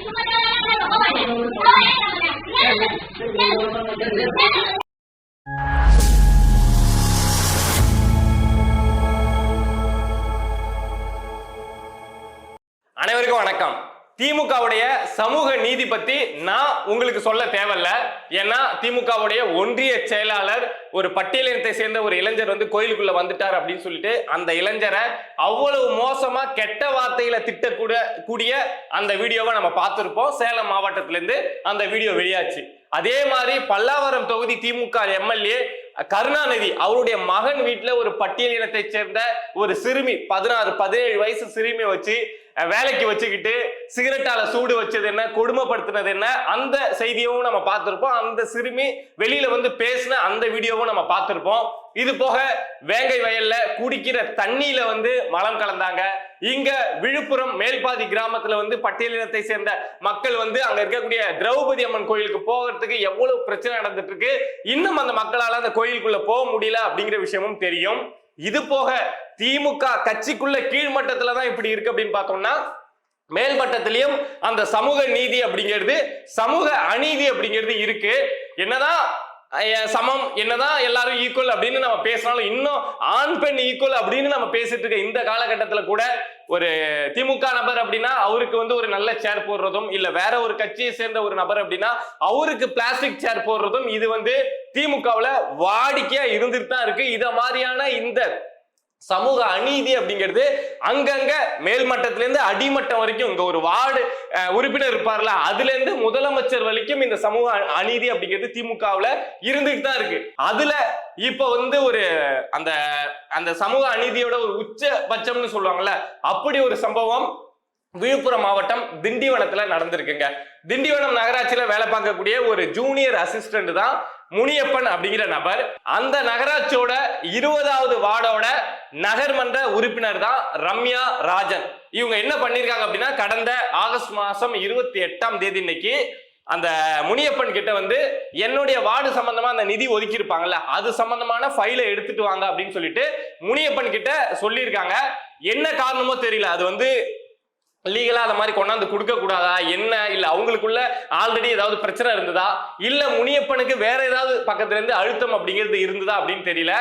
அனைவருக்கும் வணக்கம். திமுகவுடைய சமூக நீதி பத்தி நான் உங்களுக்கு சொல்ல தேவையில்ல. ஏன்னா திமுகவுடைய ஒன்றிய செயலாளர் ஒரு பட்டியலினத்தை சேர்ந்த ஒரு இளைஞர் வந்து கோயிலுக்குள்ள வந்துட்டார் அப்படின்னு சொல்லிட்டு அந்த இளைஞரை அவ்வளவு மோசமா கெட்ட வார்த்தையில திட்டக்கூடிய அந்த வீடியோவை நம்ம பார்த்திருப்போம். சேலம் மாவட்டத்திலிருந்து அந்த வீடியோ வெளியாச்சு. அதே மாதிரி பல்லாவரம் தொகுதி திமுக எம்எல்ஏ கருணாநிதி அவருடைய மகன் வீட்டுல ஒரு பட்டியலினத்தை சேர்ந்த ஒரு சிறுமி 16-17 வயசு சிறுமி வச்சு வேலைக்கு வச்சுக்கிட்டு சிகரெட்டால சூடு வச்சது என்ன, கொடுமைப்படுத்தினது என்ன, அந்த செய்தியும் நம்ம பார்த்திருப்போம். அந்த சிறுமி வெளியில வந்து பேசின அந்த வீடியோவும் நம்ம பார்த்திருப்போம். இது போக வேங்கை வயல்ல குடிக்கிற தண்ணியில வந்து மலம் கலந்தாங்க. இங்க விழுப்புரம் மேல்பாதி கிராமத்துல வந்து பட்டியலினத்தை சேர்ந்த மக்கள் வந்து அங்க இருக்கக்கூடிய திரௌபதி அம்மன் கோயிலுக்கு போகிறதுக்கு எவ்வளவு பிரச்சனை நடந்துட்டு இருக்கு. இன்னும் அந்த மக்களால அந்த கோயிலுக்குள்ள போக முடியல அப்படிங்கிற விஷயமும் தெரியும். இது போக திமுக கட்சிக்குள்ள கீழ்மட்டத்துல தான் இப்படி இருக்கு அப்படின்னு பார்த்தோம்னா, மேல்மட்டத்திலையும் அந்த சமூக நீதி அப்படிங்கிறது, சமூக அநீதி அப்படிங்கிறது இருக்கு. என்னதான் சமம், என்னதான் எல்லாரும் ஈக்குவல் அப்படின்னு நம்ம பேசினாலும், இன்னும் ஆண் பெண் ஈக்குவல் அப்படின்னு நம்ம பேசிட்டு இருக்க இந்த காலகட்டத்துல கூட ஒரு திமுக நபர் அப்படின்னா அவருக்கு வந்து ஒரு நல்ல சேர் போடுறதும், இல்ல வேற ஒரு கட்சியை சேர்ந்த ஒரு நபர் அப்படின்னா அவருக்கு பிளாஸ்டிக் சேர் போடுறதும் இது வந்து திமுகவுல வாடிக்கையா இருந்துட்டு தான் இருக்கு. இத மாதிரியான இந்த சமூக அநீதி அப்படிங்கிறது அங்கங்க மேல்மட்டத்தில இருந்து அடிமட்டம் வரைக்கும், இங்க ஒரு வார்டு உறுப்பினர் இருப்பார்ல, அதுல இருந்து முதலமைச்சர் வரைக்கும் இந்த சமூக அநீதி அப்படிங்கிறது திமுகவுல இருந்துட்டு தான் இருக்கு. அதுல இப்ப வந்து ஒரு அந்த அந்த சமூக அநீதியோட ஒரு உச்சபட்சம்னு சொல்லுவாங்கல்ல, அப்படி ஒரு சம்பவம் விழுப்புரம் மாவட்டம் திண்டிவனத்துல நடந்திருக்குங்க. திண்டிவனம் நகராட்சியில வேலை பார்க்கக்கூடிய ஒரு ஜூனியர் அசிஸ்டன்ட் தான் முனியப்பன் அப்படிங்கிற நபர். அந்த நகராட்சியோட 20வது வார்டோட நகர்மன்ற உறுப்பினர் தான் ரம்யா ராஜன். இவங்க என்ன பண்ணிருக்காங்க அப்படின்னா, கடந்த ஆகஸ்ட் மாசம் 28ஆம் தேதி இன்னைக்கு அந்த முனியப்பன் கிட்ட வந்து என்னுடைய வார்டு சம்பந்தமா அந்த நிதி ஒதுக்கி இருப்பாங்கல்ல, அது சம்பந்தமான ஃபைலை எடுத்துட்டு வாங்க அப்படின்னு சொல்லிட்டு முனியப்பன் கிட்ட சொல்லியிருக்காங்க. என்ன காரணமோ தெரியல, அது வந்து லீகலா அந்த மாதிரி கொண்டாந்து கொடுக்க கூடாதா என்ன, இல்ல அவங்களுக்குள்ள ஆல்ரெடி ஏதாவது பிரச்சனை இருந்ததா, இல்ல முனியப்பனுக்கு வேற ஏதாவது பக்கத்துல இருந்து அழுத்தம் அப்படிங்கிறது இருந்ததா அப்படின்னு தெரியல.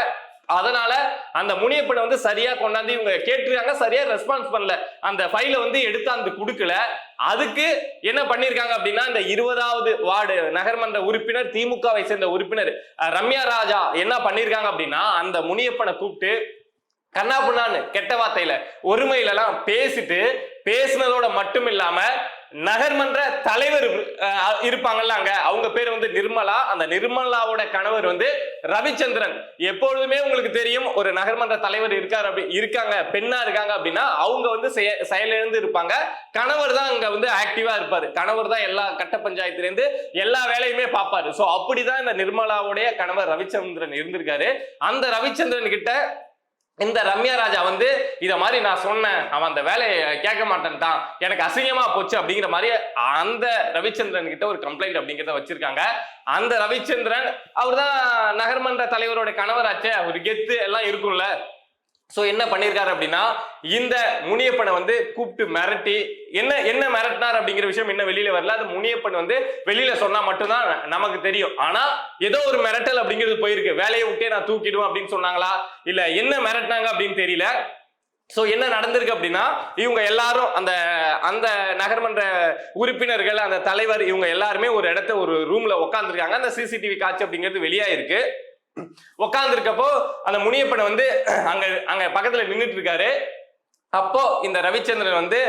அதனால அந்த முனியப்பனை வந்து சரியா கொண்டாந்து இவங்க கேட்டிருக்காங்க, சரியா ரெஸ்பான்ஸ் பண்ணல, அந்த ஃபைலை வந்து எடுத்தாந்து கொடுக்கல. அதுக்கு என்ன பண்ணிருக்காங்க அப்படின்னா, இந்த 20வது வார்டு நகர்மன்ற உறுப்பினர் திமுகவை சேர்ந்த உறுப்பினர் ரம்யா ராஜா என்ன பண்ணிருக்காங்க அப்படின்னா, அந்த முனியப்பனை கூப்பிட்டு கண்ணாபுண்ணான்னு கெட்ட வார்த்தையில ஒருமையில எல்லாம் பேசினதோட மட்டும் இல்லாம நகர்மன்ற தலைவர் இருப்பாங்கல்ல அங்க, அவங்க பேர் வந்து நிர்மலா. அந்த நிர்மலாவோட கணவர் வந்து ரவிச்சந்திரன். எப்பொழுதுமே உங்களுக்கு தெரியும், ஒரு நகர்மன்ற தலைவர் இருக்காங்க பெண்ணா இருக்காங்க அப்படின்னா அவங்க வந்து செயலிழந்து இருப்பாங்க. கணவர் தான் அங்க வந்து ஆக்டிவா இருப்பாரு. கணவர் தான் எல்லா கட்ட பஞ்சாயத்துல இருந்து எல்லா வேலையுமே பார்ப்பாரு. சோ அப்படிதான் இந்த நிர்மலாவுடைய கணவர் ரவிச்சந்திரன் இருந்திருக்காரு. அந்த ரவிச்சந்திரன் கிட்ட இந்த ரம்யா ராஜா வந்து இத மாதிரி நான் சொன்னேன், அவன் அந்த வேலையை கேட்க மாட்டேன்ட்டான், எனக்கு அசிங்கமா போச்சு அப்படிங்கிற மாதிரி அந்த ரவிச்சந்திரன் கிட்ட ஒரு கம்ப்ளைண்ட் அப்படிங்கிறத வச்சிருக்காங்க. அந்த ரவிச்சந்திரன் அவர் தான் நகர்மன்ற தலைவரோட கணவராச்சே, ஒரு கெத்து எல்லாம் இருக்கும்ல. சோ என்ன பண்ணிருக்காரு அப்படின்னா, இந்த முனியப்பனை வந்து கூப்பிட்டு மிரட்டி என்ன மிரட்டினார் அப்படிங்கிற விஷயம் இன்னும் வெளியில வரல. அது முனியப்பன் வந்து வெளியில சொன்னா மட்டும்தான் நமக்கு தெரியும். ஆனா ஏதோ ஒரு மிரட்டல் அப்படிங்கிறது போயிருக்கு. வேலையை விட்டே நான் தூக்கிடுவேன் அப்படின்னு சொன்னாங்களா, இல்ல என்ன மிரட்டினாங்க அப்படின்னு தெரியல. சோ என்ன நடந்திருக்கு அப்படின்னா, இவங்க எல்லாரும் அந்த நகர்மன்ற உறுப்பினர்கள், அந்த தலைவர், இவங்க எல்லாருமே ஒரு இடத்த ஒரு ரூம்ல உட்காந்துருக்காங்க. அந்த சிசிடிவி காட்சி அப்படிங்கிறது வெளியாயிருக்கு. உட்கார்ந்து இருக்கப்போ அந்த முனியப்பனை வந்து அங்க பக்கத்துல நின்றுட்டு இருக்காரு. அப்போ இந்த ரவிச்சந்திரன் வந்து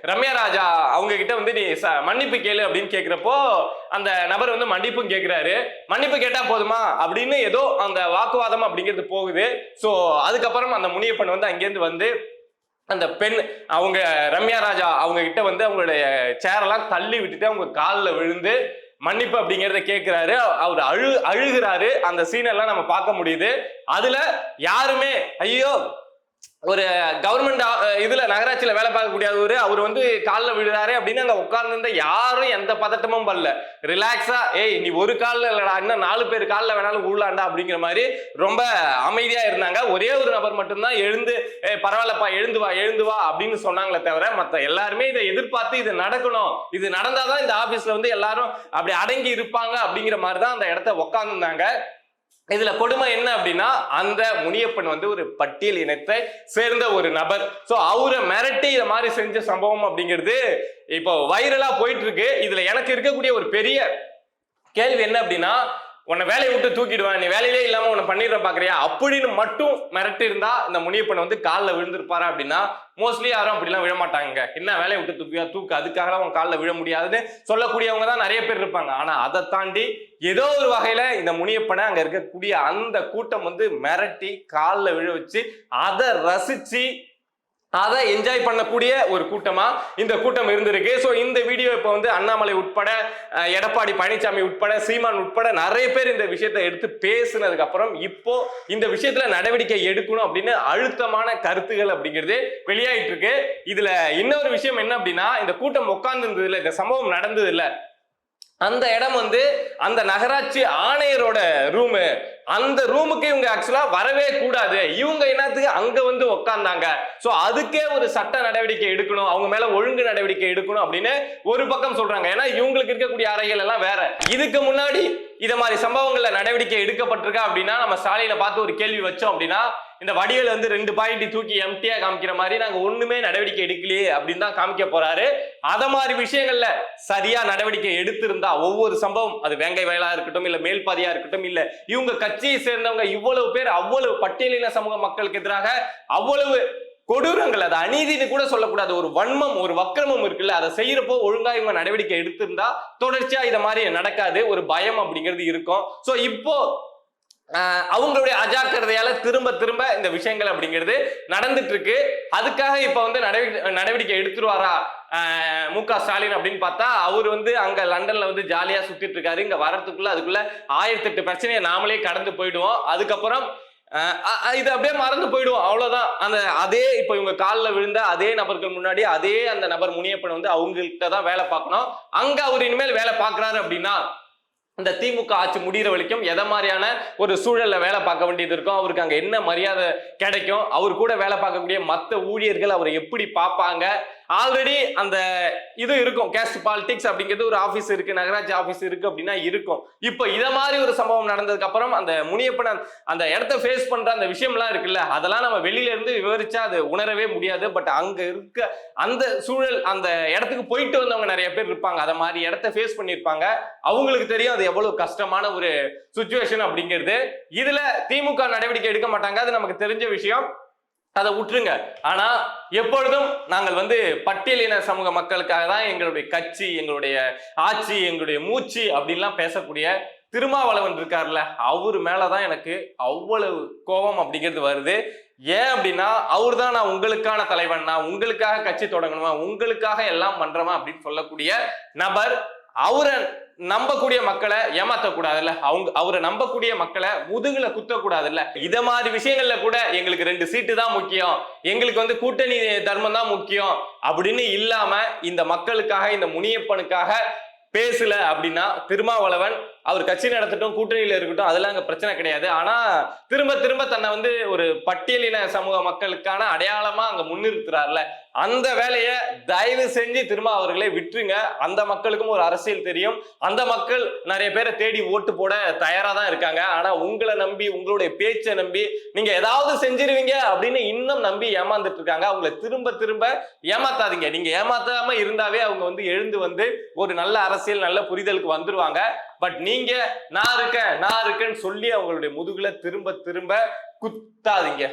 ரம்யா ராஜா அவங்க கிட்ட வந்து நீ மன்னிப்பு கேளு அப்படின்னு கேட்கிறப்போ அந்த நபர் வந்து மன்னிப்பும் கேட்கிறாரு. மன்னிப்பு கேட்டா போதுமா அப்படின்னு ஏதோ அந்த வாக்குவாதம் அப்படிங்கிறது போகுது. சோ அதுக்கப்புறம் அந்த முனியப்பன் வந்து அங்கேருந்து வந்து அந்த பெண் அவங்க ரம்யா ராஜா அவங்க கிட்ட வந்து அவங்களுடைய சேரெல்லாம் தள்ளி விட்டுட்டு அவங்க காலில் விழுந்து மன்னிப்பு அப்படிங்கிறத கேட்கிறாரு. அவர் அழுகிறாரு. அந்த சீன் எல்லாம் நம்ம பார்க்க முடியுது. அதுல யாருமே ஐயோ ஒரு கவர்மெண்ட் இதுல நகராட்சியில வேலை பார்க்கக்கூடிய அவர் வந்து காலில் விழுறாரு அப்படின்னு அங்க உட்கார்ந்து யாரும் எந்த பதட்டமும் பண்ணல, ரிலாக்ஸா ஏய் நீ ஒரு காலில் இல்லடா இன்னும் 4 பேர் காலில் வேணாலும் உருளாண்டா அப்படிங்கிற மாதிரி ரொம்ப அமைதியா இருந்தாங்க. ஒரே ஒரு நபர் மட்டும்தான் எழுந்து பரவாயில்லப்பா எழுந்து வா அப்படின்னு சொன்னாங்களே தவிர மற்ற எல்லாருமே இதை எதிர்பார்த்து இது நடக்கணும், இது நடந்தாதான் இந்த ஆபீஸ்ல வந்து எல்லாரும் அப்படி அடங்கி இருப்பாங்க அப்படிங்கிற மாதிரி தான் அந்த இடத்த உட்கார்ந்துருந்தாங்க. இதுல கொடுமை என்ன அப்படின்னா அந்த முனியப்பன் வந்து ஒரு பட்டியல் இனத்தை சேர்ந்த ஒரு நபர். சோ அவரை மிரட்டி இத மாதிரி செஞ்ச சம்பவம் அப்படிங்கிறது இப்போ வைரலா போயிட்டு இருக்கு. இதுல எனக்கு இருக்கக்கூடிய ஒரு பெரிய கேள்வி என்ன அப்படின்னா, உன்னை வேலையை விட்டு தூக்கிடுவேன், நீ வேலையிலே இல்லாம உன்னை பண்ணிடுற பாக்குறியா அப்படின்னு மட்டும் மிரட்டி இருந்தா இந்த முனியப்பன் வந்து காலில் விழுந்திருப்பாரா அப்படின்னா மோஸ்ட்லி யாரும் அப்படிலாம் விழமாட்டாங்க. என்ன வேலையை விட்டு தூக்கு அதுக்காக உன் காலில் விழ முடியாதுன்னு சொல்லக்கூடியவங்க தான் நிறைய பேர் இருப்பாங்க. ஆனா அதை தாண்டி ஏதோ ஒரு வகையில இந்த முனியப்பனை அங்க இருக்கக்கூடிய அந்த கூட்டம் வந்து மிரட்டி காலில் விழ வச்சு அதை ரசிச்சு அதை என்ஜாய் பண்ணக்கூடிய ஒரு கூட்டமா இந்த கூட்டம் இருந்திருக்கு. ஸோ இந்த வீடியோ இப்போ வந்து அண்ணாமலை உட்பட எடப்பாடி பழனிசாமி உட்பட சீமான் உட்பட நிறைய பேர் இந்த விஷயத்தை எடுத்து பேசினதுக்கு அப்புறம் இப்போ இந்த விஷயத்துல நடவடிக்கை எடுக்கணும் அப்படின்னு அழுத்தமான கருத்துகள் அப்படிங்கிறது வெளியாயிட்டு இருக்கு. இதுல இன்னொரு விஷயம் என்ன அப்படின்னா, இந்த கூட்டம் உட்கார்ந்து இருந்தது இல்லை, இந்த சம்பவம் நடந்தது இல்லை, அந்த இடம் வந்து அந்த நகராட்சி ஆணையரோட ரூமு, அந்த ரூமுக்கு இவங்க ஆக்சுவலா வரவே கூடாது, இவங்க என்னத்துக்கு அங்க வந்து உட்கார்ந்தாங்க. சோ அதுக்கே ஒரு சட்ட நடவடிக்கை எடுக்கணும், அவங்க மேல ஒழுங்கு நடவடிக்கை எடுக்கணும் அப்படின்னு ஒரு பக்கம் சொல்றாங்க. ஏன்னா இவங்களுக்கு இருக்கக்கூடிய அறைகள் எல்லாம் வேற. இதுக்கு முன்னாடி இத மாதிரி சம்பவங்கள்ல நடவடிக்கை எடுக்கப்பட்டிருக்கா அப்படின்னா நம்ம ஸ்டாலினை பார்த்து ஒரு கேள்வி வச்சோம் அப்படின்னா, இந்த வடிவேல் வந்து 2 பாயிண்ட் தூக்கி எம்டியா காமிக்கிற மாதிரி நாங்க ஒண்ணுமே நடவடிக்கை எடுக்கலையே அப்படின்னு தான் காமிக்க போறாரு. அத மாதிரி விஷயங்கள்ல சரியா நடவடிக்கை எடுத்திருந்தா ஒவ்வொரு சம்பவம், அது வேங்கை வயலா இருக்கட்டும் இல்ல மேல்பாதியா இருக்கட்டும் இல்ல இவங்க கட்சியை சேர்ந்தவங்க இவ்வளவு பேர் அவ்வளவு பட்டியலின சமூக மக்களுக்கு எதிராக அவ்வளவு கொடூரங்கள், அது அநீதினு கூட சொல்லக்கூடாது, ஒரு வன்மம் ஒரு வக்கிரமும் இருக்குல்ல, அதை செய்யறப்போ ஒழுங்கா இவங்க நடவடிக்கை எடுத்திருந்தா தொடர்ச்சியா இத மாதிரி நடக்காது, ஒரு பயம் அப்படிங்கிறது இருக்கும். சோ இப்போ அவங்களுடைய அஜாக்கிரதையால திரும்ப இந்த விஷயங்கள் அப்படிங்கிறது நடந்துட்டு இருக்கு. அதுக்காக இப்ப வந்து நடவடிக்கை எடுத்துருவாரா மு.க. ஸ்டாலின் அப்படின்னு பார்த்தா அவர் வந்து அங்க லண்டன்ல வந்து ஜாலியா சுத்திட்டு இருக்காரு. இங்க வரத்துக்குள்ள அதுக்குள்ள 1008 பிரச்சனையை நாமளே கடந்து போயிடுவோம். அதுக்கப்புறம் இது அப்படியே மறந்து போயிடுவோம், அவ்வளவுதான். அதே இப்ப இவங்க காலில் விழுந்த அதே நபர்கள் முன்னாடி அதே அந்த நபர் முனியப்பன் வந்து அவங்கள்ட்ட தான் வேலை பார்க்கணும். அங்க அவர் இனிமேல் வேலை பார்க்கிறாரு அப்படின்னா இந்த திமுக ஆட்சி முடிகிற வரைக்கும் எதை மாதிரியான ஒரு சூழல்ல வேலை பார்க்க வேண்டியது இருக்கும், அவருக்கு அங்க என்ன மரியாதை கிடைக்கும், அவர் கூட வேலை பார்க்கக்கூடிய மற்ற ஊழியர்கள் அவரை எப்படி பார்ப்பாங்க. ஆல்ரெடி அந்த இது இருக்கும், கேஸ்ட் பாலிடிக்ஸ் அப்படிங்கிறது ஒரு ஆபீஸ் இருக்கு, நகராட்சி ஆபீஸ் இருக்கு அப்படின்னா இருக்கும். இப்போ இத மாதிரி ஒரு சம்பவம் நடந்ததுக்கு அப்புறம் அந்த முனியப்பன் அந்த இடத்த ஃபேஸ் பண்ற அந்த விஷயம்லாம் இருக்குல்ல, அதெல்லாம் நம்ம வெளியில இருந்து விவரிச்சா அது உணரவே முடியாது. பட் அங்க இருக்க அந்த சூழல், அந்த இடத்துக்கு போயிட்டு வந்தவங்க நிறைய பேர் இருப்பாங்க, அதை மாதிரி இடத்த ஃபேஸ் பண்ணியிருப்பாங்க, அவங்களுக்கு தெரியும் அது எவ்வளவு கஷ்டமான ஒரு சுச்சுவேஷன் அப்படிங்கிறது. இதுல திமுக நடவடிக்கை எடுக்க மாட்டாங்க, அது நமக்கு தெரிஞ்ச விஷயம், அதை விட்டுருங்க. ஆனா எப்பொழுதும் நாங்கள் வந்து பட்டியலின சமூக மக்களுக்காக தான் எங்களுடைய கட்சி, எங்களுடைய ஆட்சி, எங்களுடைய மூச்சு அப்படின்லாம் பேசக்கூடிய திருமாவளவன் இருக்காருல்ல, அவரு மேலதான் எனக்கு அவ்வளவு கோபம் அப்படிங்கிறது வருது. ஏன் அப்படின்னா அவர் தான் நான் உங்களுக்கான தலைவன், நான் உங்களுக்காக கட்சி தொடங்கணுமா, உங்களுக்காக எல்லாம் பண்றமா அப்படின்னு சொல்லக்கூடிய நபர். அவரை நம்பக்கூடிய மக்களை ஏமாத்தக்கூடாதுல்ல, அவரை நம்பக்கூடிய மக்களை முதுகுல குத்தக்கூடாதுல்ல. இத மாதிரி விஷயங்கள்ல கூட எங்களுக்கு 2 சீட்டு தான் முக்கியம், எங்களுக்கு வந்து கூட்டணி தர்மம் தான் முக்கியம் அப்படின்னு இல்லாம இந்த மக்களுக்காக இந்த முனியப்பனுக்காக பேசல அப்படின்னா திருமாவளவன் அவர் கட்சி நடத்தட்டும், கூட்டணியில இருக்கட்டும், அதெல்லாம் அங்க பிரச்சனை கிடையாது. ஆனா திரும்ப தன்னை வந்து ஒரு பட்டியலின சமூக மக்களுக்கான அடையாளமா அங்க முன்னிறுத்துறாருல, அந்த வேலையை தயவு செஞ்சு திரும்ப அவர்களை விட்டுருங்க. அந்த மக்களுக்கும் ஒரு அரசியல் தெரியும், அந்த மக்கள் நிறைய பேரை தேடி ஓட்டு போட தயாரா தான் இருக்காங்க. ஆனா உங்களை நம்பி, உங்களுடைய பேச்சை நம்பி நீங்க ஏதாவது செஞ்சிருவீங்க அப்படின்னு இன்னும் நம்பி ஏமாந்துட்டு இருக்காங்க. அவங்களை திரும்ப ஏமாத்தாதீங்க. நீங்க ஏமாத்தாம இருந்தாவே அவங்க வந்து எழுந்து வந்து ஒரு நல்ல அரசியல் நல்ல புரிதலுக்கு வந்துருவாங்க. பட் நீங்க நான் இருக்கேன்னு சொல்லி அவங்களுடைய முதுகுல திரும்ப குத்தாதீங்க.